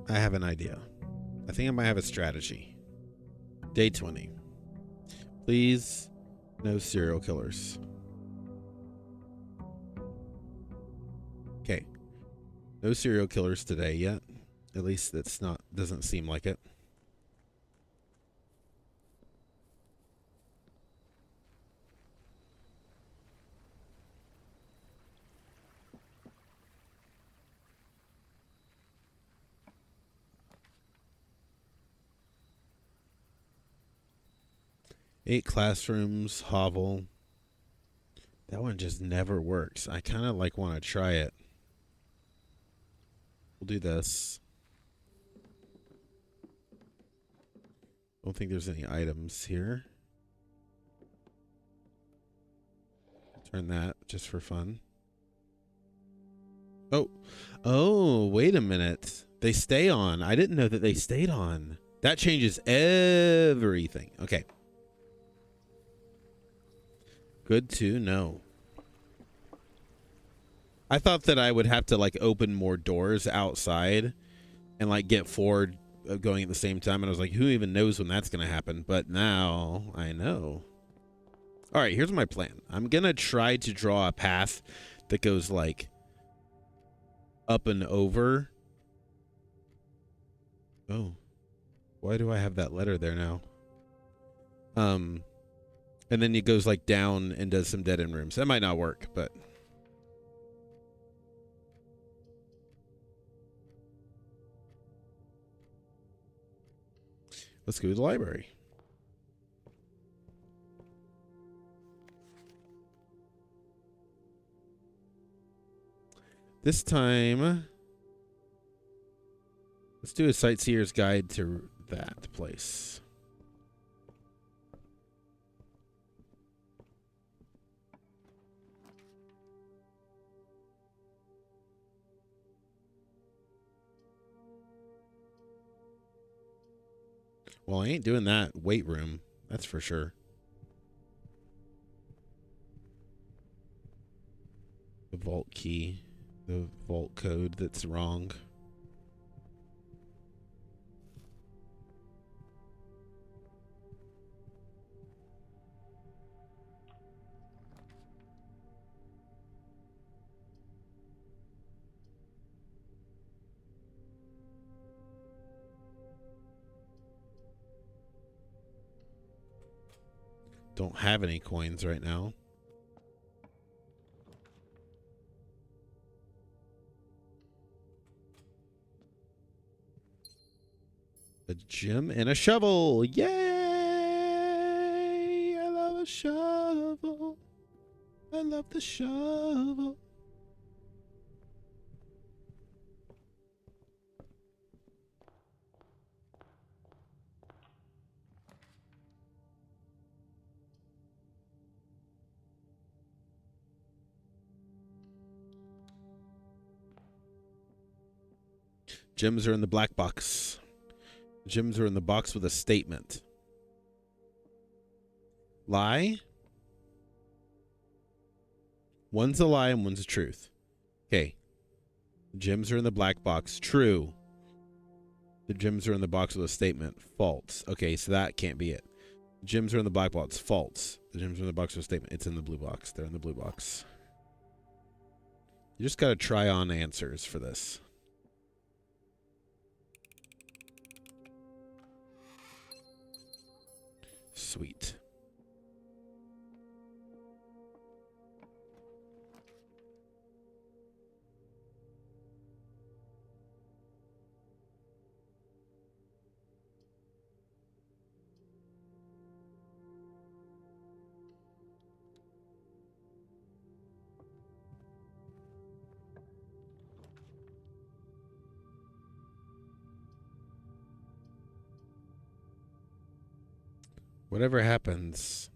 I have an idea. I think I might have a strategy. Day 20. Please, no serial killers. Okay. No serial killers today yet. At least that's not, doesn't seem like it. Eight classrooms, hovel. That one just never works. I kind of like want to try it. We'll do this. Don't think there's any items here. Turn that just for fun. Oh, wait a minute. They stay on. I didn't know that they stayed on. That changes everything. Okay. Good to know. I thought that I would have to like open more doors outside and like get four going at the same time. And I was like, who even knows when that's going to happen? But now I know. All right, here's my plan. I'm going to try to draw a path that goes like up and over. Oh, why do I have that letter there now? And then it goes like down and does some dead end rooms. That might not work, but let's go to the library. This time, let's do a sightseer's guide to that place. Well, I ain't doing that weight room. That's for sure. The vault key. The vault code that's wrong. Don't have any coins right now. A gem and a shovel. Yay! I love a shovel. I love the shovel. Gems are in the black box. Gems are in the box with a statement. Lie? One's a lie and one's a truth. Okay. Gems are in the black box. True. The gems are in the box with a statement. False. Okay, so that can't be it. Gems are in the black box. False. The gems are in the box with a statement. It's in the blue box. They're in the blue box. You just got to try on answers for this. Sweet. Whatever happens.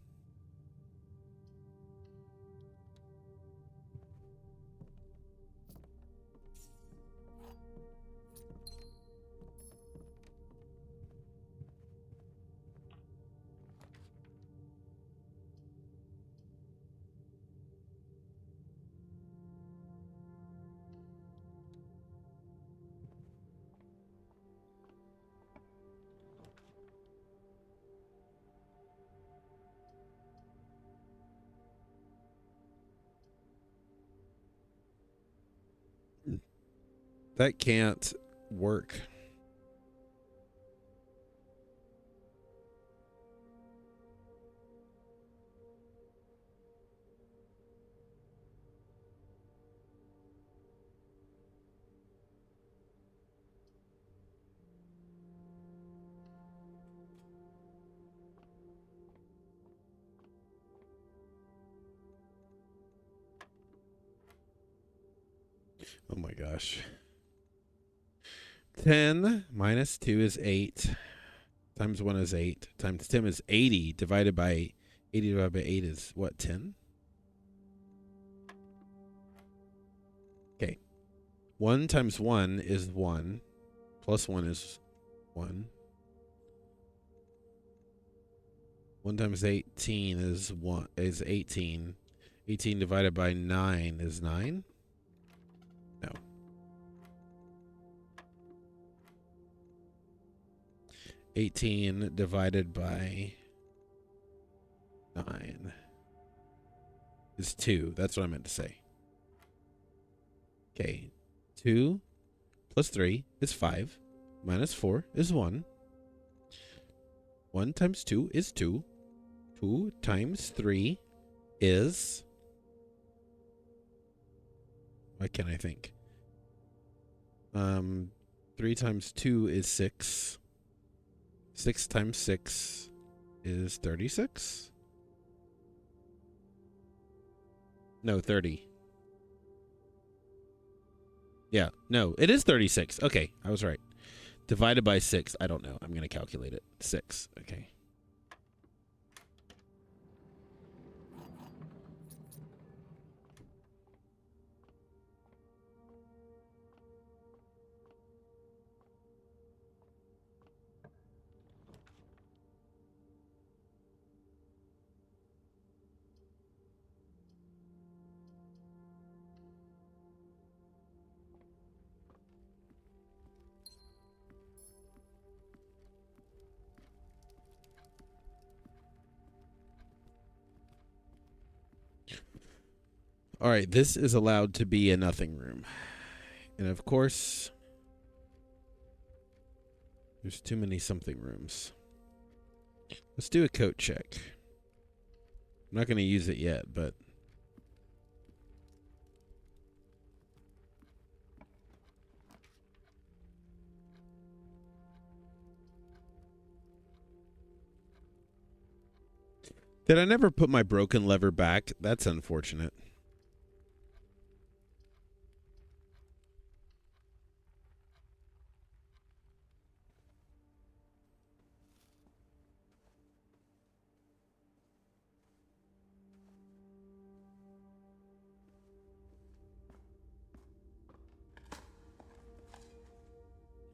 That can't work. Oh my gosh. 10 minus 2 is 8. Times 1 is 8. Times 10 is 80. Divided by 80 divided by 8 is what, 10? Okay. 1 times 1 is 1. Plus 1 is 1. 1 times 18 is 18. 18 divided by 9 is 9? No. 18 divided by 9 is 2. That's what I meant to say. Okay. 2 plus 3 is 5. Minus 4 is 1. 1 times 2 is 2. 2 times 3 is... Why can't I think? 3 times 2 is 6. 6 times 6 is 36? No, 30. Yeah, no, it is 36. Okay, I was right. Divided by 6, I don't know. I'm going to calculate it. 6, okay. All right, this is allowed to be a nothing room. And of course, there's too many something rooms. Let's do a coat check. I'm not going to use it yet, but... Did I never put my broken lever back? That's unfortunate.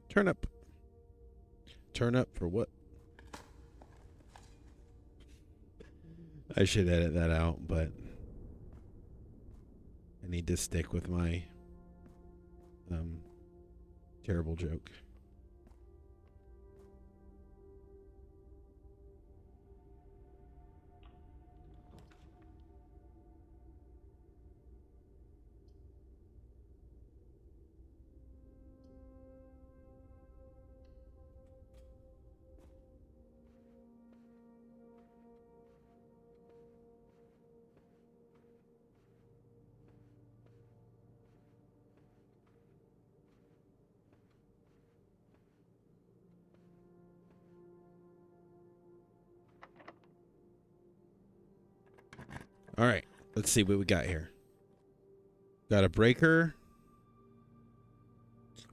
Turnip. Turnip for what? I should edit that out, but I need to stick with my terrible joke. All right, let's see what we got here. Got a breaker,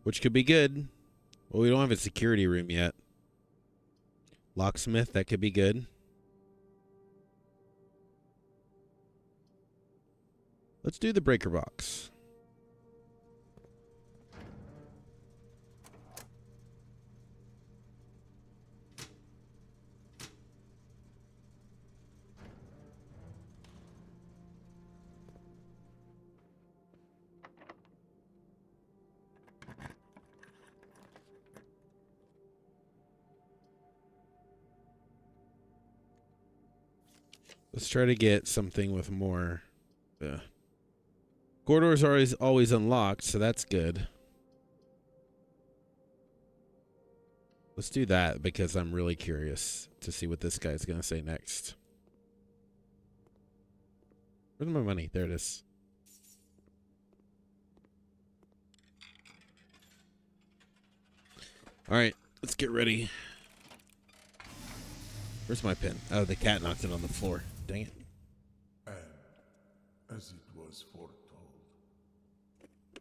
which could be good. Well, we don't have a security room yet. Locksmith, that could be good. Let's do the breaker box. Let's try to get something with more. Corridors are always unlocked, so that's good. Let's do that because I'm really curious to see what this guy's going to say next. Where's my money? There it is. All right, let's get ready. Where's my pen? Oh, the cat knocked it on the floor. Dang it. And as it was foretold,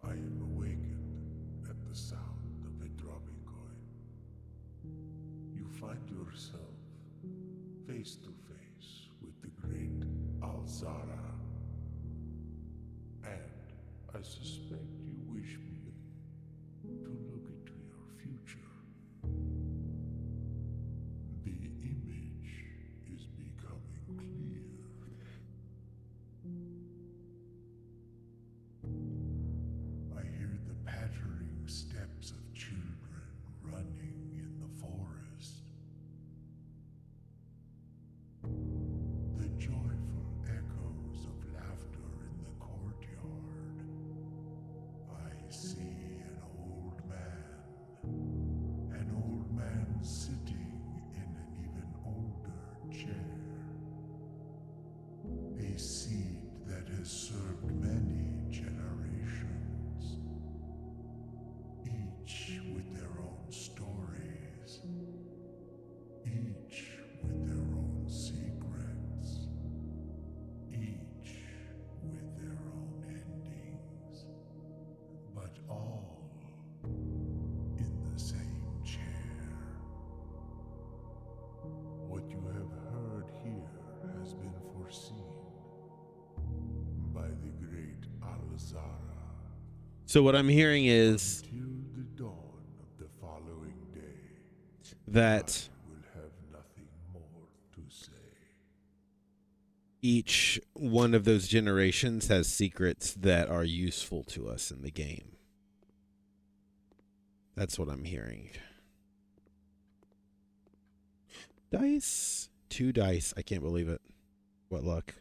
I am awakened at the sound of a dropping coin. You find yourself face to face with the great Alzara. And I suspect you wish me to look into your future. The image is becoming clear. I hear the pattering steps of children running in the forest. The joyful echoes of laughter in the courtyard. I see an old man sitting in an even older chair. A seed that has served many generations, each with their own stories, each with their own secrets, each with their own endings, but all in the same chair. What you have heard here has been foreseen by the great Alzara. So what I'm hearing is Till the dawn of the following day, that I will have nothing more to say. each one of those generations has secrets that are useful to us in the game. That's what I'm hearing. Dice. 2 dice. I can't believe it. What luck.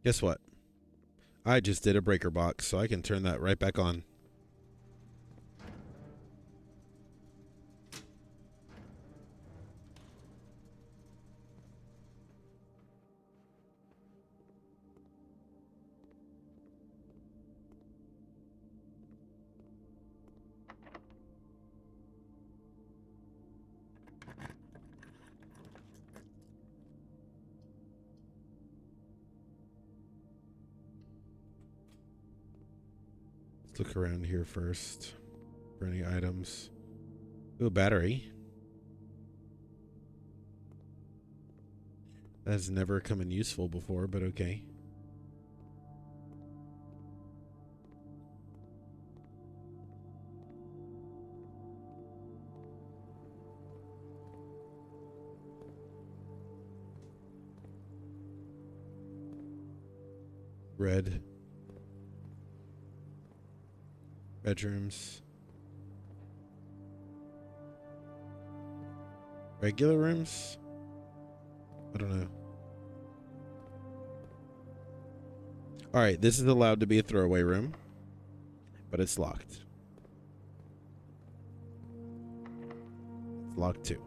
Guess what? I just did a breaker box, so I can turn that right back on. Let's look around here first for any items. Ooh, a battery. That has never come in useful before, but okay. Red. Bedrooms. Regular rooms? I don't know. Alright, this is allowed to be a throwaway room, but it's locked. It's locked too.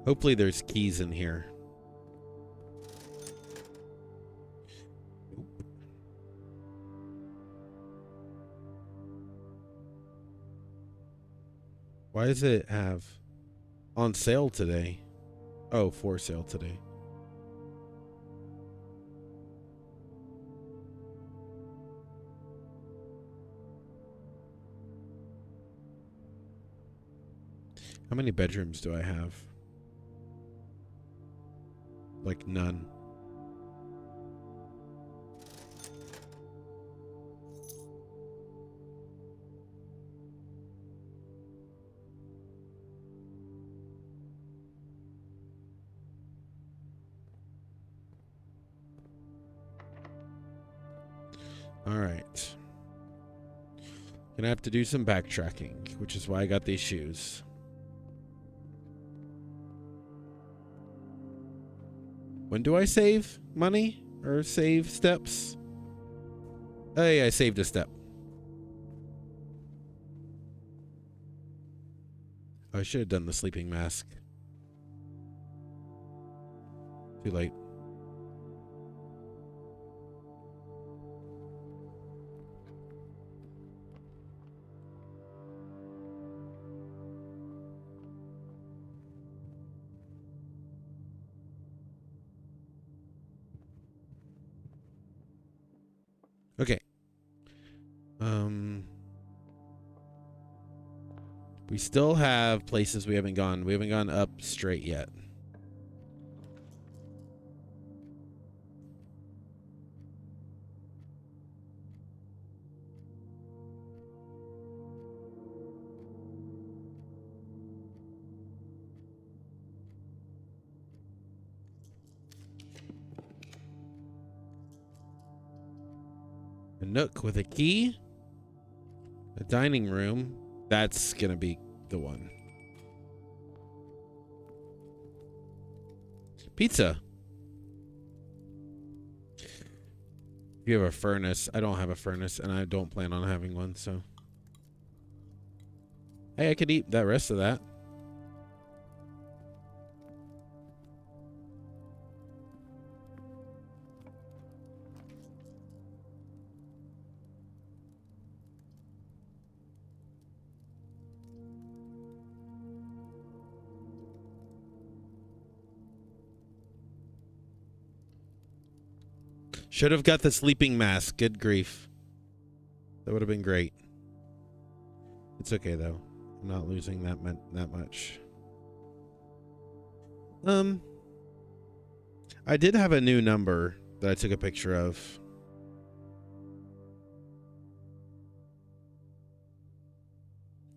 Hopefully there's keys in here. Why does it have on sale today? Oh, for sale today. How many bedrooms do I have? Like none. All right. Gonna have to do some backtracking, which is why I got these shoes. When do I save money or save steps? Hey, I saved a step. I should have done the sleeping mask. Too late. Okay. We still have places we haven't gone. We haven't gone up straight yet. A nook with a key. A dining room. That's gonna be the one. Pizza. If you have a furnace. I don't have a furnace, and I don't plan on having one, so. Hey, I could eat that rest of that. Should have got the sleeping mask. Good grief. That would have been great. It's okay though. I'm not losing that much. I did have a new number that I took a picture of.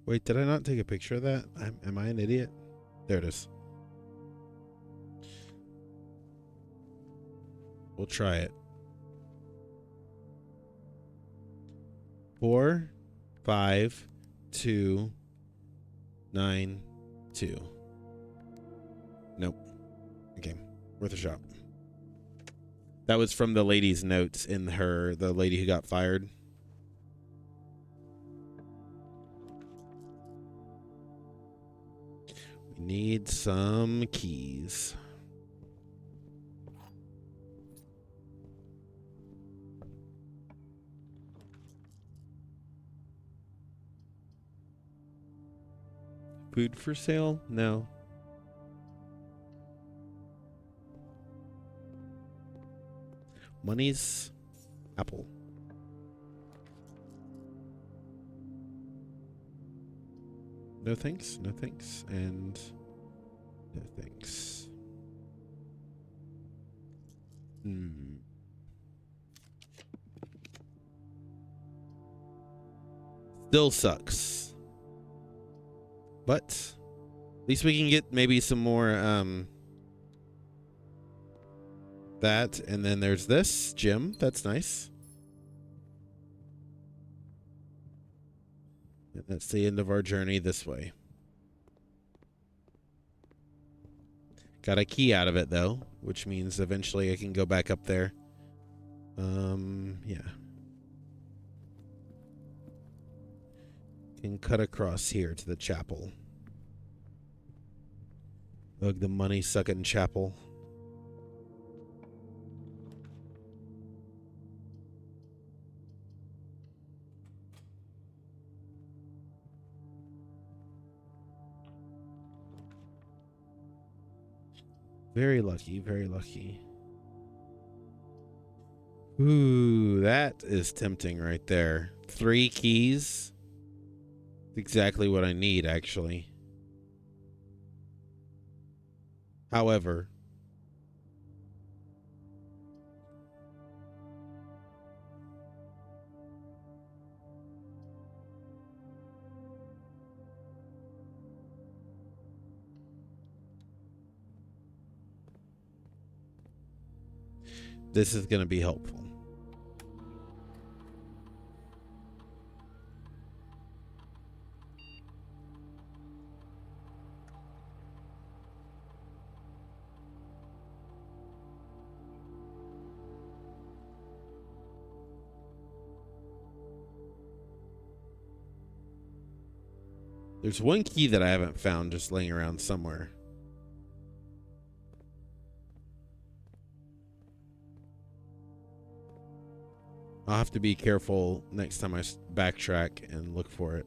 Wait, did I not take a picture of that? Am I an idiot? There it is. We'll try it. 4 5 2 9 2. Nope. Okay, worth a shot. That was from the lady's notes in the lady who got fired. We need some keys. Food for sale? No. Money's apple. No thanks, no thanks, and no thanks. Still sucks. But at least we can get maybe some more that, and then there's this gym. That's nice. And that's the end of our journey this way. Got a key out of it though, which means eventually I can go back up there. Yeah. Can cut across here to the chapel. Ugh, the money sucking chapel. Very lucky, very lucky. Ooh, that is tempting right there. 3 keys. Exactly what I need, actually. However, this is going to be helpful. There's one key that I haven't found just laying around somewhere. I'll have to be careful next time I backtrack and look for it.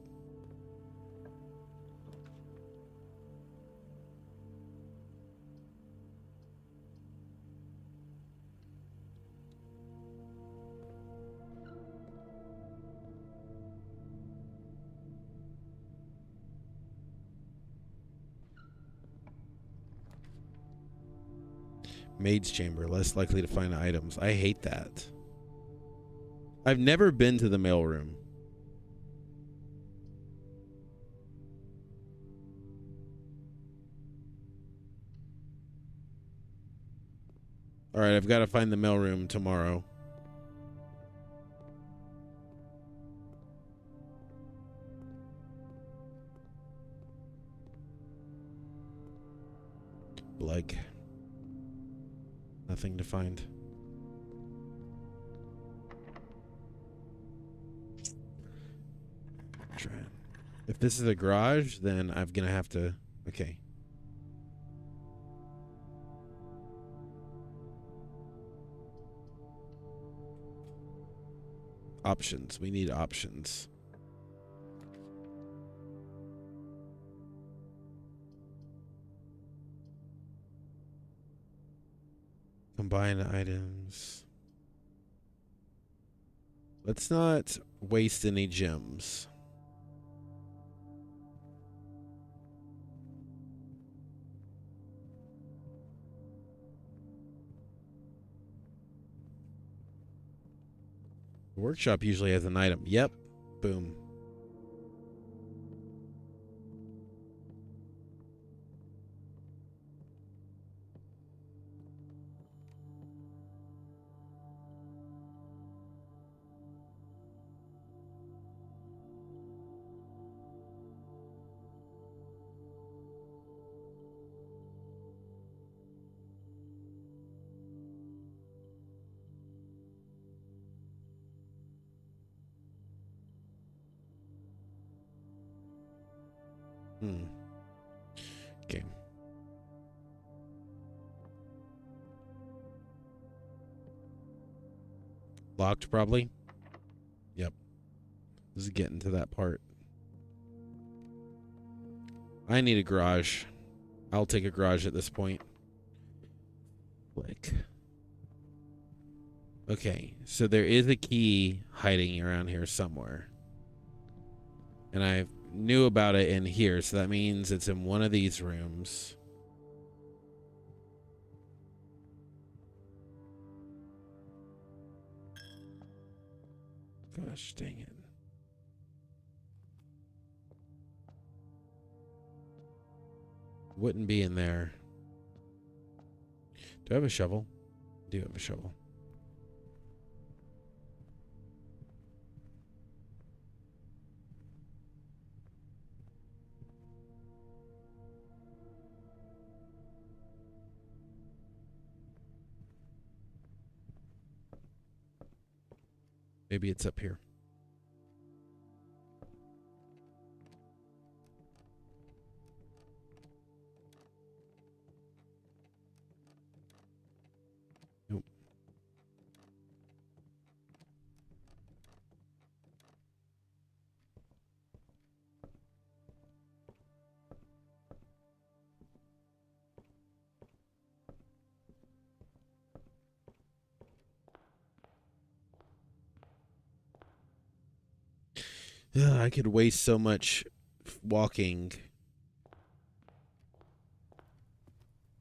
Maid's chamber, less likely to find items. I hate that. I've never been to the mailroom. All right, I've got to find the mailroom tomorrow. Like, nothing to find. If this is a garage, then I'm gonna have to. Okay. Options. We need options. Combine items. Let's not waste any gems. The workshop usually has an item. Yep. Boom. Okay. Locked, probably. Yep. This is getting to that part. I need a garage. I'll take a garage at this point. Click. Okay, so there is a key hiding around here somewhere. And I knew about it in here, so that means it's in one of these rooms. Gosh, dang it. Wouldn't be in there. Do I have a shovel? I do have a shovel. Maybe it's up here. Nope. Ugh, I could waste so much walking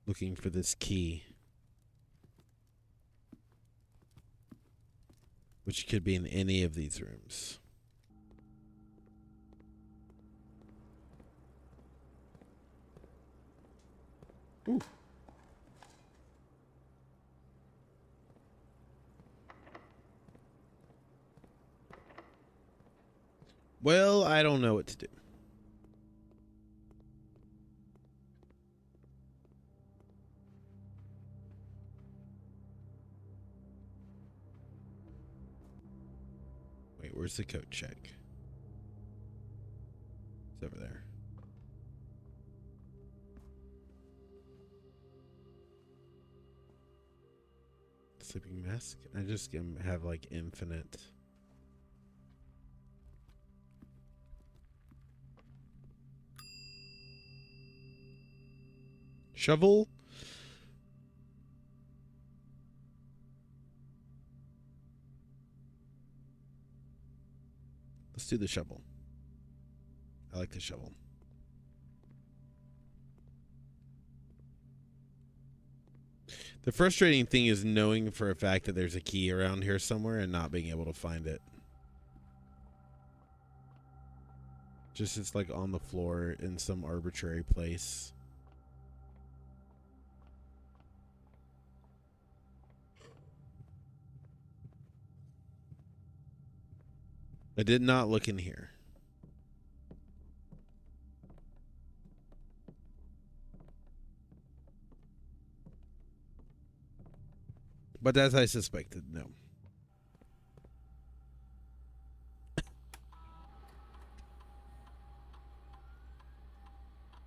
looking for this key, which could be in any of these rooms. Ooh. Well, I don't know what to do. Wait, where's the coat check? It's over there. Sleeping mask. I just have like infinite. Shovel. Let's do the shovel. I like the shovel. The frustrating thing is knowing for a fact that there's a key around here somewhere and not being able to find it. Just it's like on the floor in some arbitrary place. I did not look in here. But as I suspected, no.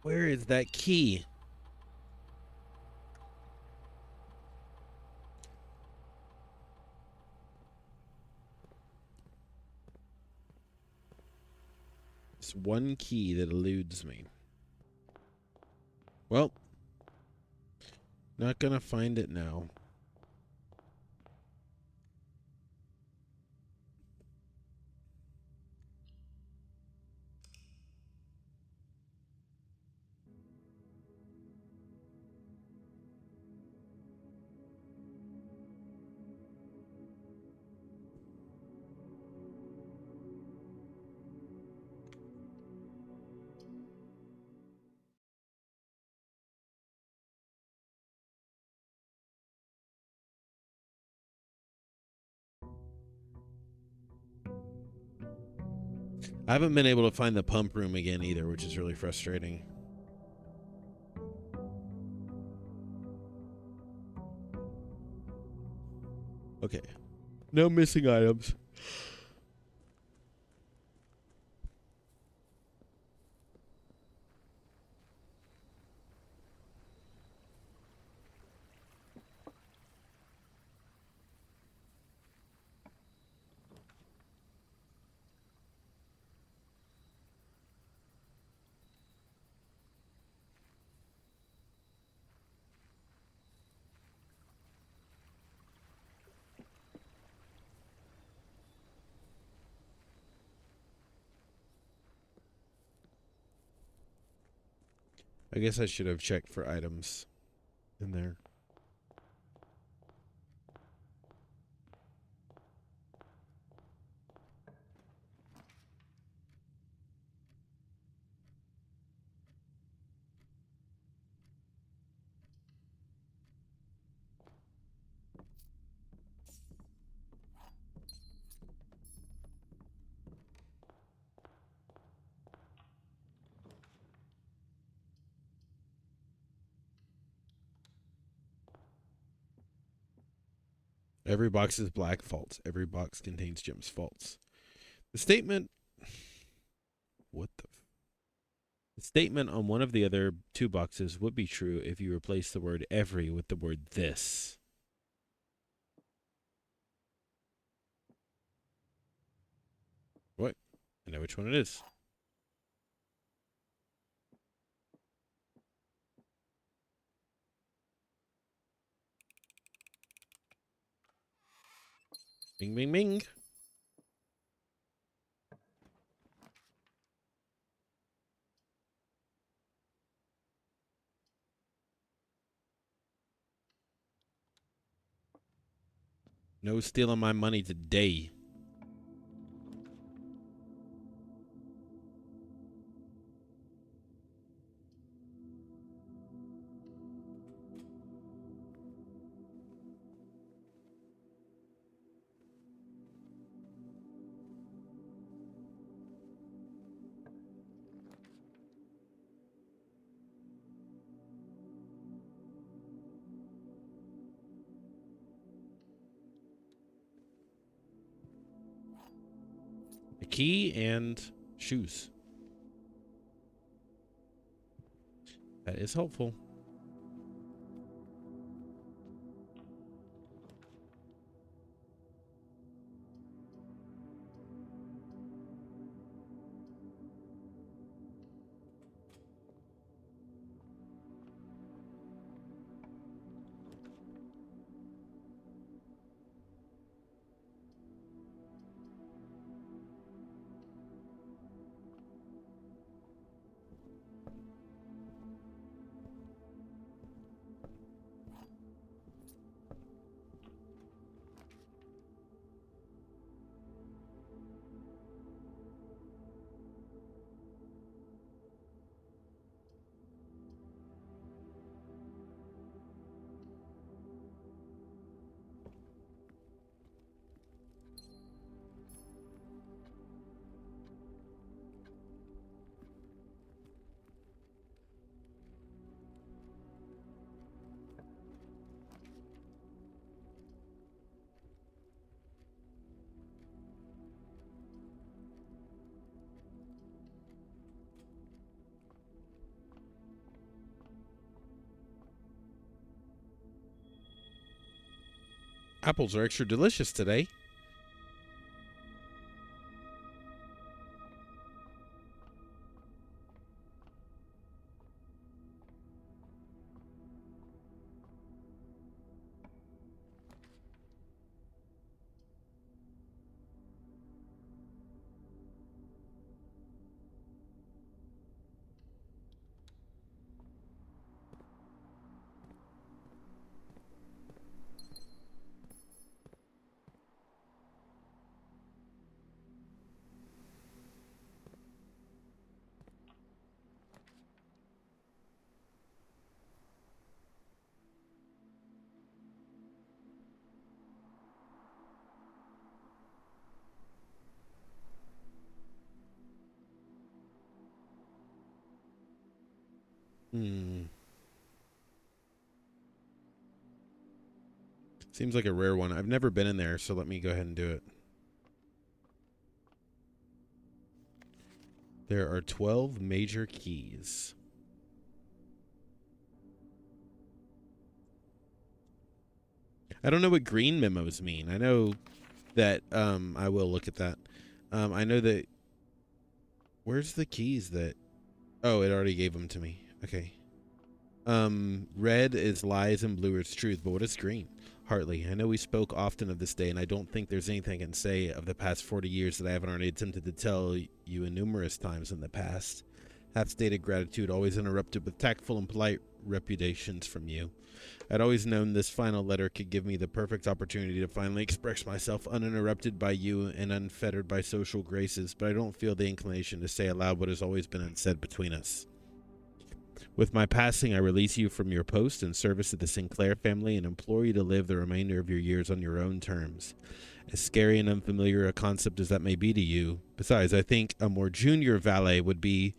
Where is that key? It's one key that eludes me. Well, not gonna find it now. I haven't been able to find the pump room again either, which is really frustrating. Okay. No missing items. I guess I should have checked for items in there. Every box is black, false. Every box contains gems, false. The statement. What the? The statement on one of the other two boxes would be true if you replace the word every with the word this. What? I know which one it is. Bing, bing, bing. No stealing my money today. A key and shoes. That is helpful. Apples are extra delicious today. Seems like a rare one. I've never been in there, so let me go ahead and do it. There are 12 major keys. I don't know what green memos mean. I know that I will look at that. I know that where's the keys that oh, it already gave them to me. Okay. Red is lies and blue is truth, but what is green? Hartley, I know we spoke often of this day, and I don't think there's anything I can say of the past 40 years that I haven't already attempted to tell you in numerous times in the past. Half-stated gratitude, always interrupted with tactful and polite reputations from you. I'd always known this final letter could give me the perfect opportunity to finally express myself uninterrupted by you and unfettered by social graces, but I don't feel the inclination to say aloud what has always been unsaid between us. With my passing, I release you from your post and service of the Sinclair family and implore you to live the remainder of your years on your own terms. As scary and unfamiliar a concept as that may be to you, besides, I think a more junior valet would be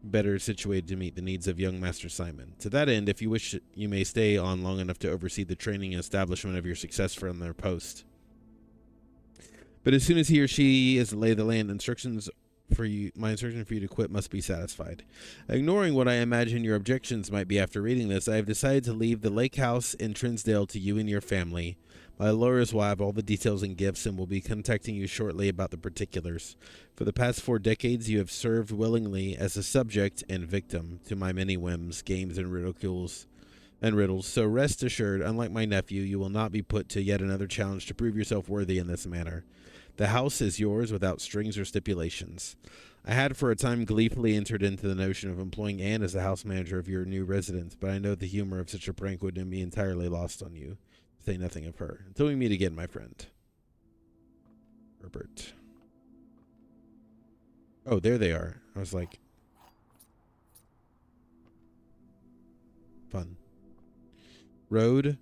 better situated to meet the needs of young Master Simon. To that end, if you wish, you may stay on long enough to oversee the training and establishment of your successor on their post. But as soon as he or she is lay the land, my instruction for you to quit must be satisfied. Ignoring what I imagine your objections might be after reading this, I have decided to leave the lake house in Trinsdale to you and your family. My lawyers will have all the details and gifts and will be contacting you shortly about the particulars. For the past 4 decades, you have served willingly as a subject and victim to my many whims, games, and riddles. So rest assured, unlike my nephew, you will not be put to yet another challenge to prove yourself worthy in this manner. The house is yours without strings or stipulations. I had for a time gleefully entered into the notion of employing Anne as the house manager of your new residence, but I know the humor of such a prank would be entirely lost on you. Say nothing of her. Until we meet again, my friend. Herbert. Oh, there they are. I was like, fun. Road.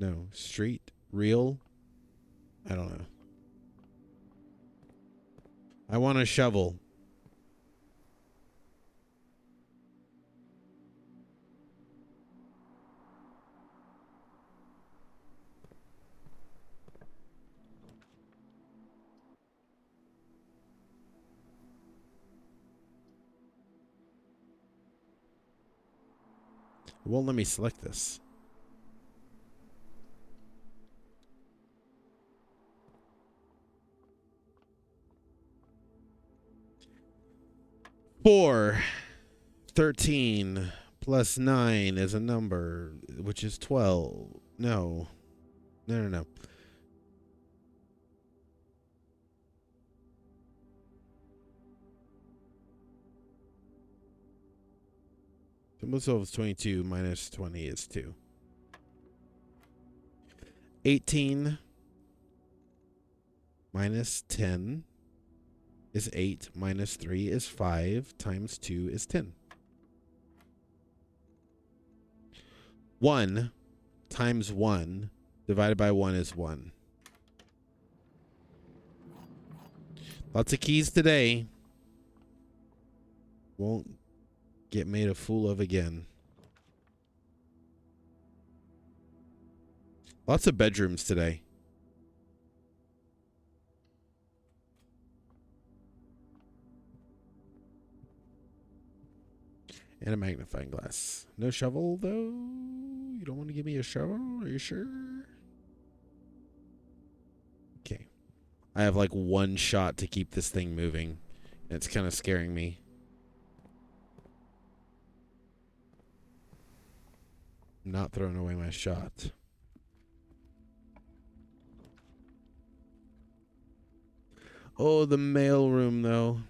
No. Street. Real. I don't know. I want a shovel. It won't let me select this. Four. 13 plus 9 is a number, which is 12. No. No. Symbol of is 22 minus 20 is 2. 18 minus 10 is 8, minus 3 is 5, times 2 is 10. 1 times 1 divided by 1 is 1. Lots of keys today. Won't get made a fool of again. Lots of bedrooms today. And a magnifying glass. No shovel, though? You don't want to give me a shovel? Are you sure? I have like one shot to keep this thing moving. It's kind of scaring me. I'm not throwing away my shot. Oh, the mail room, though.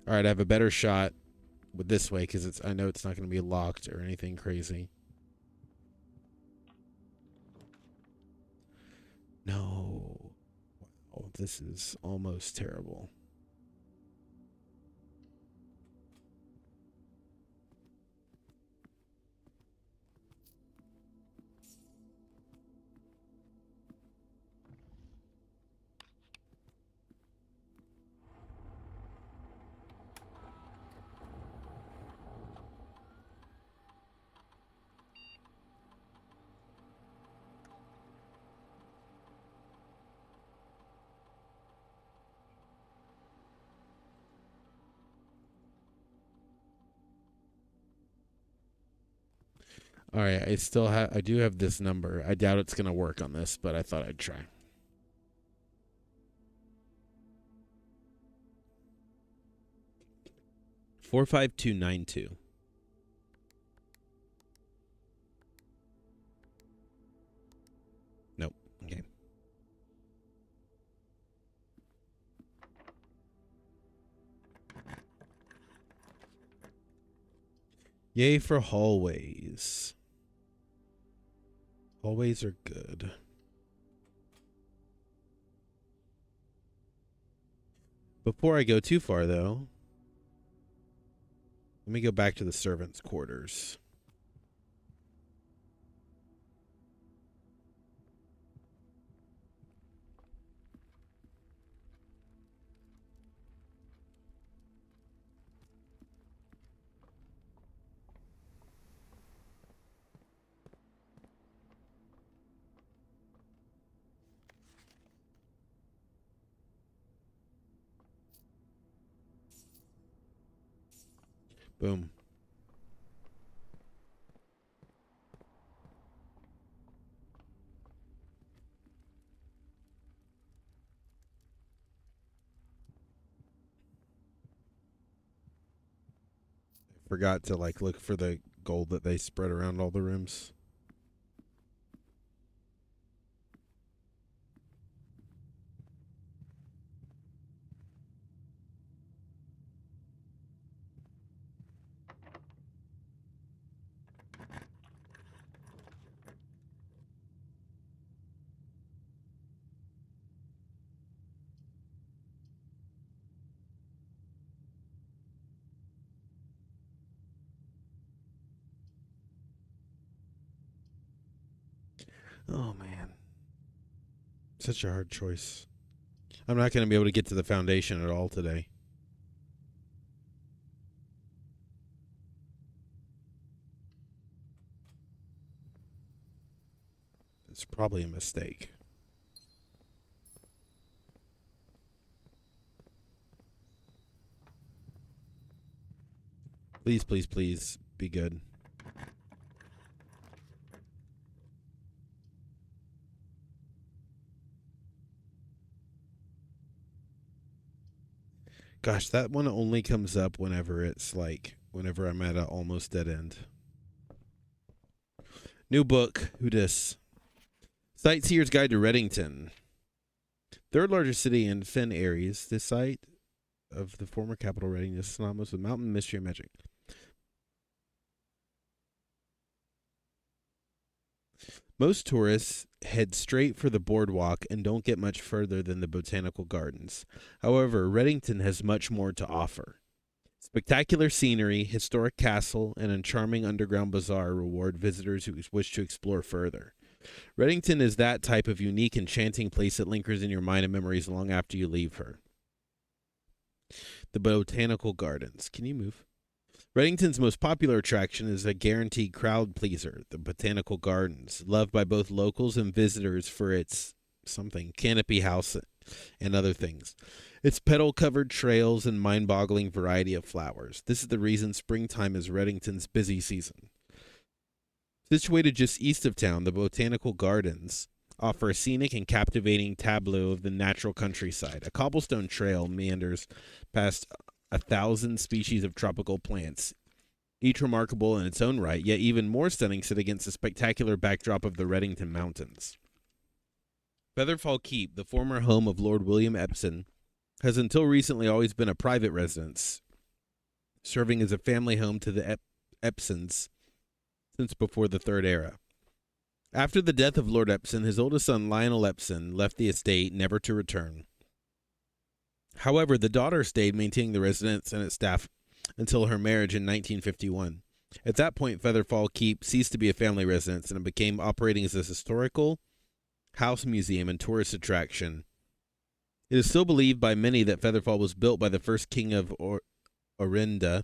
All right, I have a better shot with this way because I know it's not going to be locked or anything crazy. No. Wow, this is almost terrible. All right, I do have this number. I doubt it's going to work on this, but I thought I'd try. 45292. Nope. Okay. Yay for hallways. Hallways are good. Before I go too far, though, let me go back to the servants' quarters. Boom. Forgot to like look for the gold that they spread around all the rooms. Oh man. Such a hard choice. I'm not going to be able to get to the foundation at all today. It's probably a mistake. Please, please, please be good. Gosh, that one only comes up whenever whenever I'm at an almost dead end. New book. Who dis? Sightseer's Guide to Reddington. Third largest city in Fen Aries. This site of the former capital Redding is synonymous with mountain mystery and magic. Most tourists head straight for the boardwalk and don't get much further than the botanical gardens. However, Reddington has much more to offer. Spectacular scenery, historic castle, and a charming underground bazaar reward visitors who wish to explore further. Reddington is that type of unique, enchanting place that lingers in your mind and memories long after you leave her. The botanical gardens. Can you move? Reddington's most popular attraction is a guaranteed crowd pleaser, the Botanical Gardens, loved by both locals and visitors for its canopy house and other things. Its petal-covered trails and mind-boggling variety of flowers. This is the reason springtime is Reddington's busy season. Situated just east of town, the Botanical Gardens offer a scenic and captivating tableau of the natural countryside. A cobblestone trail meanders past 1,000 species of tropical plants, each remarkable in its own right, yet even more stunning set against the spectacular backdrop of the Reddington Mountains. Featherfall Keep, the former home of Lord William Epsom, has until recently always been a private residence, serving as a family home to the Epsons since before the Third Era. After the death of Lord Epsom, his oldest son Lionel Epsom left the estate, never to return. However, the daughter stayed, maintaining the residence and its staff until her marriage in 1951. At that point, Featherfall Keep ceased to be a family residence and it became operating as a historical house museum and tourist attraction. It is still believed by many that Featherfall was built by the first king of Orinda,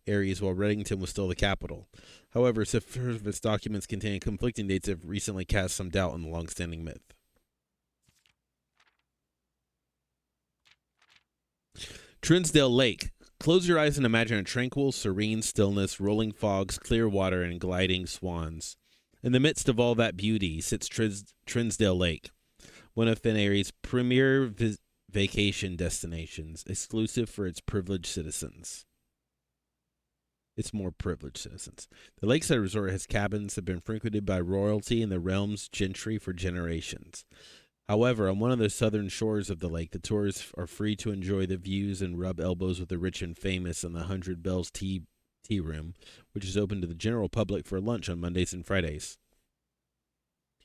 Aries, while Reddington was still the capital. However, service documents containing conflicting dates have recently cast some doubt on the long-standing myth. Trinsdale Lake. Close your eyes and imagine a tranquil, serene stillness, rolling fogs, clear water, and gliding swans. In the midst of all that beauty sits Trinsdale Lake, one of Fenairy's premier vacation destinations, exclusive for its privileged citizens. Its more privileged citizens. The lakeside resort has cabins that have been frequented by royalty and the realm's gentry for generations. However, on one of the southern shores of the lake, the tourists are free to enjoy the views and rub elbows with the rich and famous in the 100 Bells Tea Room, which is open to the general public for lunch on Mondays and Fridays.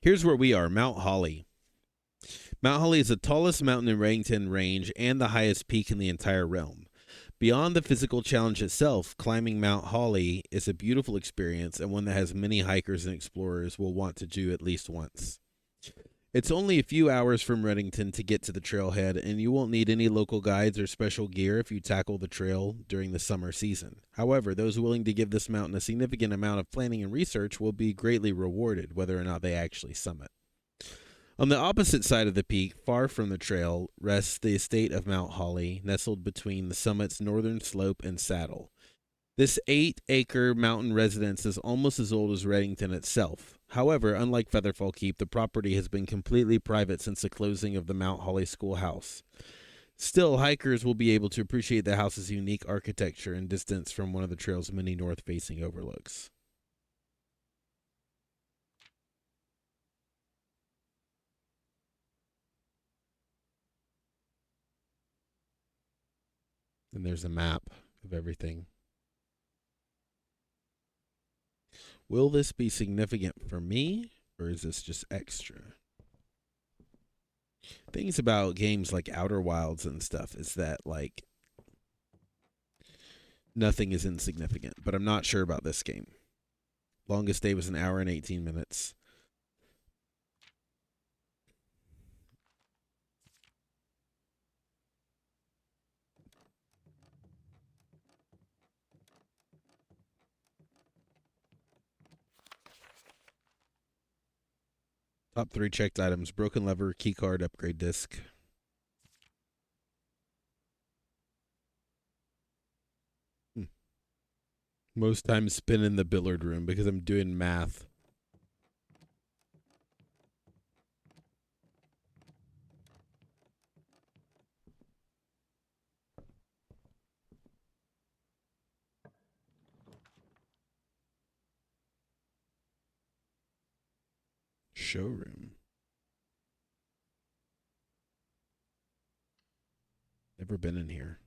Here's where we are, Mount Holly. Mount Holly is the tallest mountain in Reddington Range and the highest peak in the entire realm. Beyond the physical challenge itself, climbing Mount Holly is a beautiful experience and one that has many hikers and explorers will want to do at least once. It's only a few hours from Reddington to get to the trailhead, and you won't need any local guides or special gear if you tackle the trail during the summer season. However, those willing to give this mountain a significant amount of planning and research will be greatly rewarded, whether or not they actually summit. On the opposite side of the peak, far from the trail, rests the estate of Mount Holly, nestled between the summit's northern slope and saddle. This 8-acre mountain residence is almost as old as Reddington itself. However, unlike Featherfall Keep, the property has been completely private since the closing of the Mount Holly Schoolhouse. Still, hikers will be able to appreciate the house's unique architecture and distance from one of the trail's many north-facing overlooks. And there's a map of everything. Will this be significant for me, or is this just extra? Things about games like Outer Wilds and stuff is that, like, nothing is insignificant, but I'm not sure about this game. Longest day was 1 hour and 18 minutes. Top 3 checked items: broken lever, keycard, upgrade disc. Most times spin in the billiard room because I'm doing math. Showroom. Never been in here.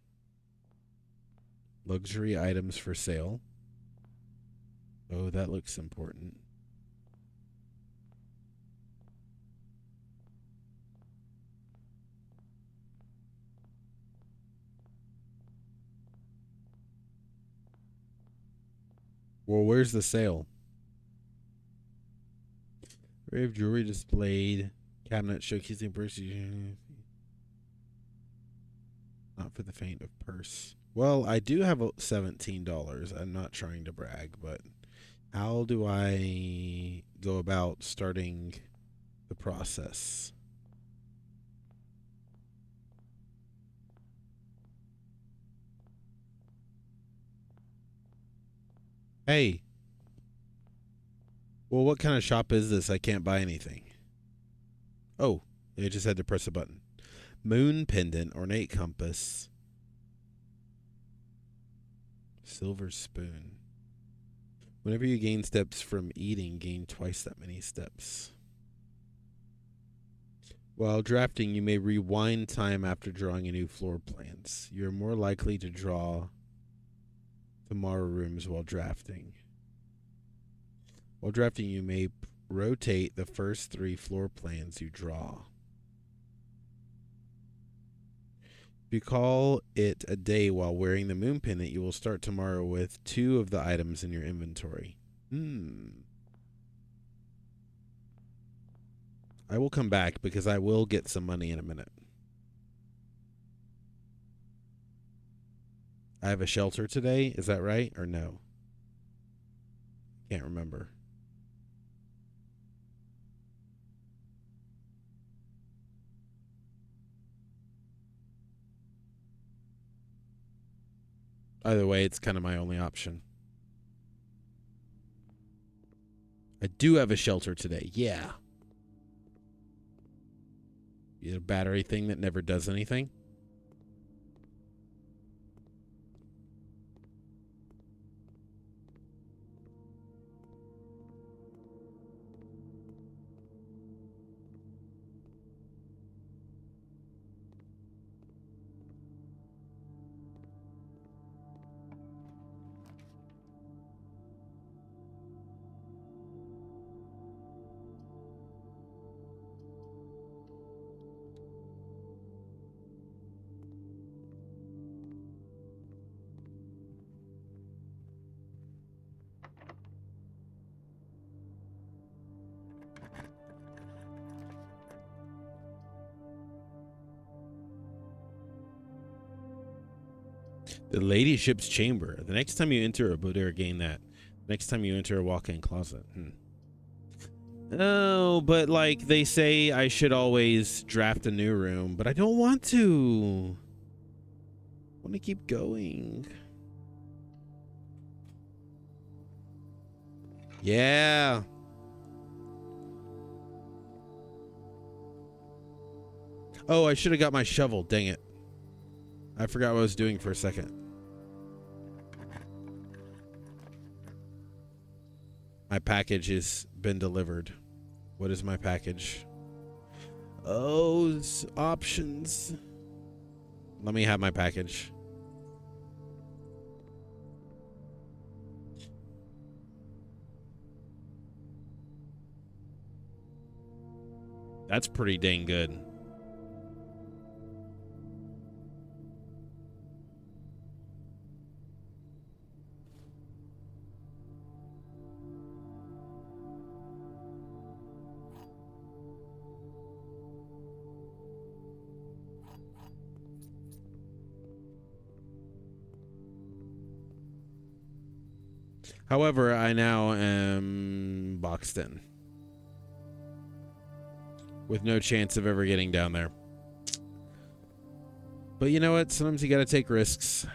Luxury items for sale. Oh, that looks important. Well, where's the sale? Array of jewelry displayed. Cabinet showcasing purses. Not for the faint of purse. Well, I do have $17. I'm not trying to brag, but how do I go about starting the process? Hey. Well, what kind of shop is this? I can't buy anything. Oh, I just had to press a button. Moon pendant, ornate compass, silver spoon. Whenever you gain steps from eating, gain twice that many steps. While drafting, you may rewind time after drawing a new floor plans. You're more likely to draw tomorrow rooms while drafting. While drafting, you may rotate the first 3 floor plans you draw. If you call it a day while wearing the moon pendant, you will start tomorrow with 2 of the items in your inventory. I will come back because I will get some money in a minute. I have a shelter today. Is that right or no? Can't remember. Either way, it's kind of my only option. I do have a shelter today. Yeah. A battery thing that never does anything. The ladyship's chamber. The next time you enter a boudoir, gain that. Next time you enter a walk-in closet. Oh, but like they say I should always draft a new room, but I don't want to. I want to keep going. Yeah. Oh, I should have got my shovel. Dang it. I forgot what I was doing for a second. My package has been delivered. What is my package? Oh, options. Let me have my package. That's pretty dang good. However, I now am boxed in. With no chance of ever getting down there. But you know what? Sometimes you gotta take risks.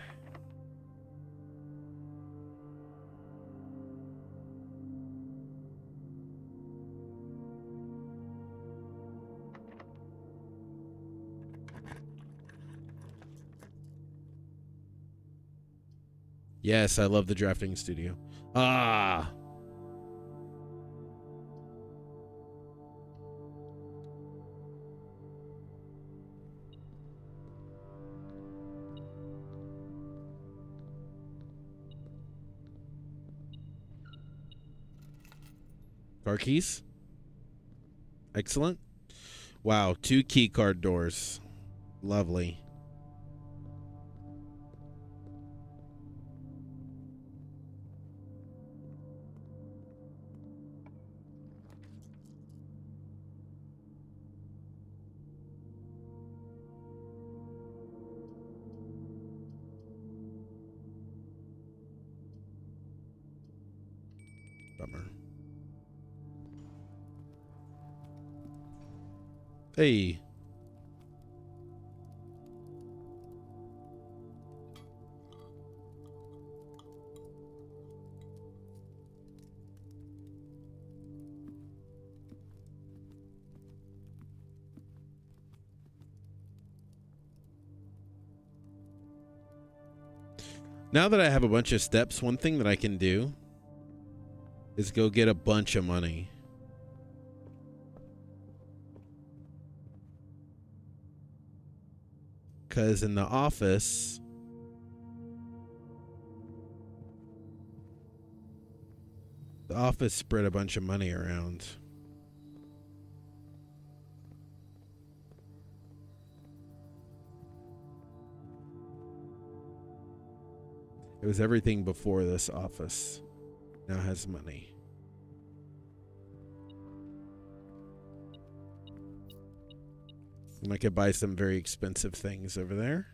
Yes, I love the drafting studio. Ah! Car keys? Excellent. Wow, 2 key card doors. Lovely. Bummer. Hey. Now that I have a bunch of steps, one thing that I can do is go get a bunch of money. Because in the office, spread a bunch of money around. It was everything before this office. Now has money. And I could buy some very expensive things over there.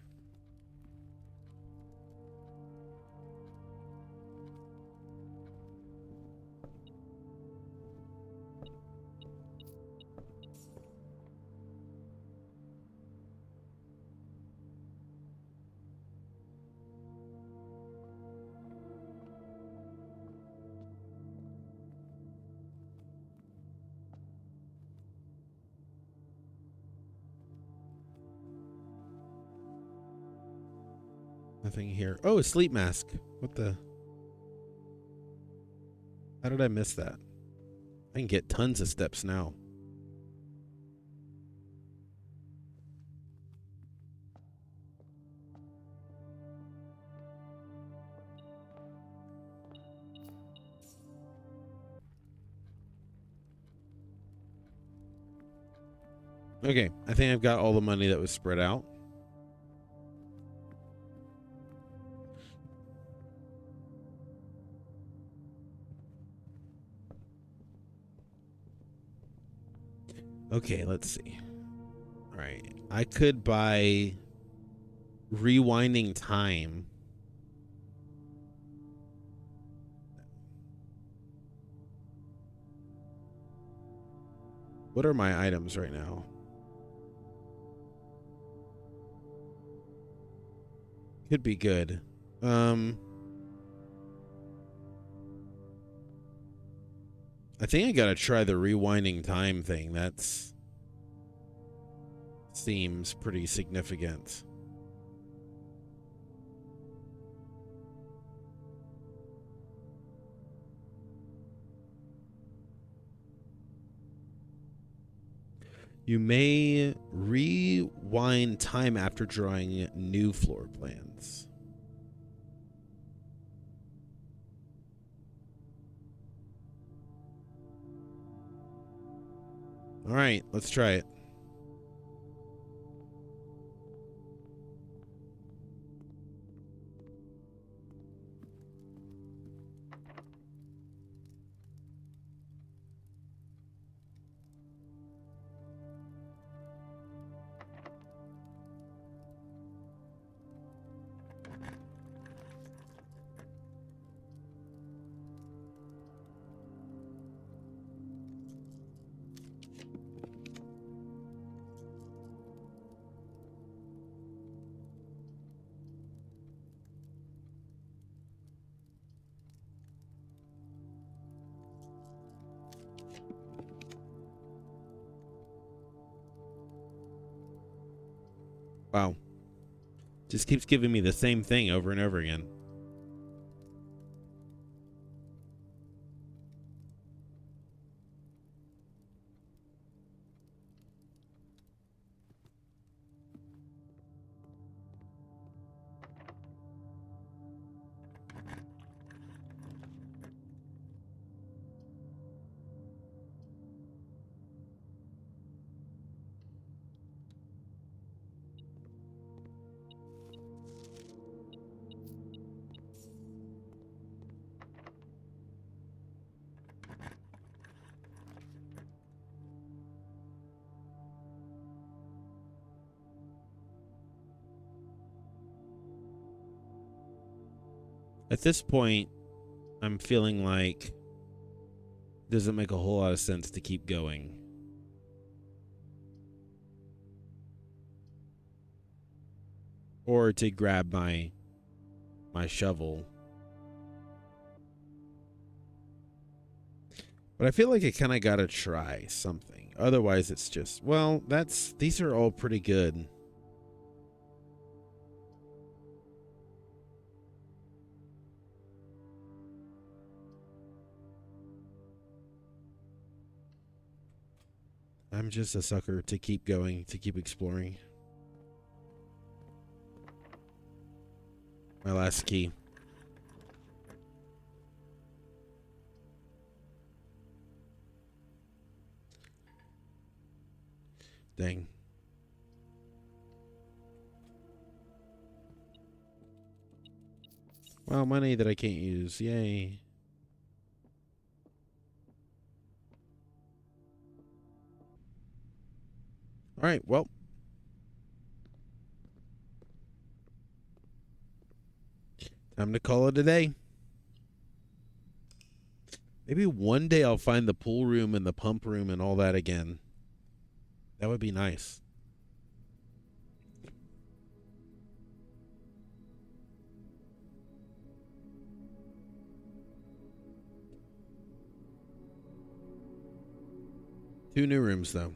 Nothing here. Oh, a sleep mask. What the? How did I miss that? I can get tons of steps now. Okay, I think I've got all the money that was spread out. Okay, let's see. All right, I could buy rewinding time. What are my items right now? Could be good. I think I gotta try the rewinding time thing. That's seems pretty significant. You may rewind time after drawing new floor plans. All right, let's try it. Wow. Just keeps giving me the same thing over and over again. At this point, I'm feeling like it doesn't make a whole lot of sense to keep going. Or to grab my shovel. But I feel like I kind of got to try something. Otherwise, it's just, well, these are all pretty good. I'm just a sucker to keep going, to keep exploring. My last key. Dang. Well, money that I can't use. Yay. All right, well. Time to call it a day. Maybe one day I'll find the pool room and the pump room and all that again. That would be nice. Two new rooms, though.